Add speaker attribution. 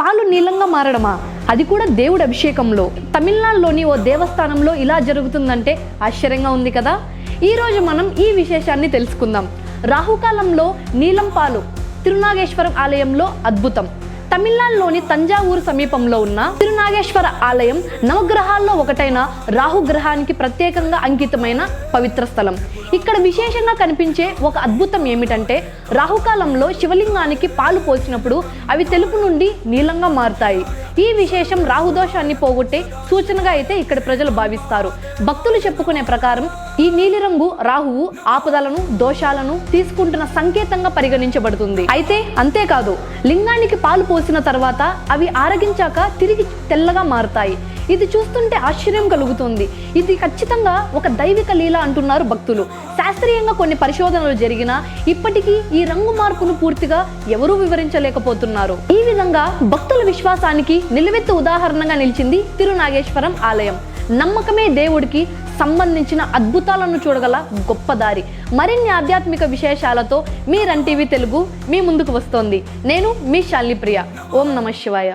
Speaker 1: పాలు నీలంగా మారడమా, అది కూడా దేవుడి అభిషేకంలో. తమిళనాడులోని ఓ దేవస్థానంలో ఇలా జరుగుతుందంటే ఆశ్చర్యంగా ఉంది కదా. ఈరోజు మనం ఈ విశేషాన్ని తెలుసుకుందాం. రాహుకాలంలో నీలం పాలు, తిరునాగేశ్వరం ఆలయంలో అద్భుతం. తమిళనాడులోని తంజావూరు సమీపంలో ఉన్న తిరునాగేశ్వర ఆలయం నవగ్రహాల్లో ఒకటైన రాహుగ్రహానికి ప్రత్యేకంగా అంకితమైన పవిత్ర స్థలం. ఇక్కడ విశేషంగా కనిపించే ఒక అద్భుతం ఏమిటంటే, రాహుకాలంలో శివలింగానికి పాలు పోసినప్పుడు అవి తెలుపు నుండి నీలంగా మారుతాయి. ఈ విశేషం రాహుదోషాన్ని పోగొట్టే సూచనగా అయితే ఇక్కడ ప్రజలు భావిస్తారు. భక్తులు చెప్పుకునే ప్రకారం ఈ నీలిరంగు రాహువు ఆపదలను, దోషాలను తీసుకుంటున్న సంకేతంగా పరిగణించబడుతుంది. అయితే అంతేకాదు, లింగానికి పాలు పోసిన తర్వాత అవి ఆరగించాక తిరిగి తెల్లగా మారుతాయి. ఇది చూస్తుంటే ఆశ్చర్యం కలుగుతుంది. ఇది ఖచ్చితంగా ఒక దైవిక లీల అంటున్నారు భక్తులు. శాస్త్రీయంగా కొన్ని పరిశోధనలు జరిగినా ఇప్పటికీ ఈ రంగు మార్పును పూర్తిగా ఎవరూ వివరించలేకపోతున్నారు. ఈ విధంగా భక్తుల విశ్వాసానికి నిలువెత్తు ఉదాహరణగా నిలిచింది తిరునాగేశ్వరం ఆలయం. నమ్మకమే దేవుడికి సంబంధించిన అద్భుతాలను చూడగల గొప్ప దారి. మరిన్ని ఆధ్యాత్మిక విశేషాలతో మీ రన్ టీవీ తెలుగు మీ ముందుకు వస్తోంది. నేను మీ శాలిని ప్రియ. ఓం నమః శివాయ.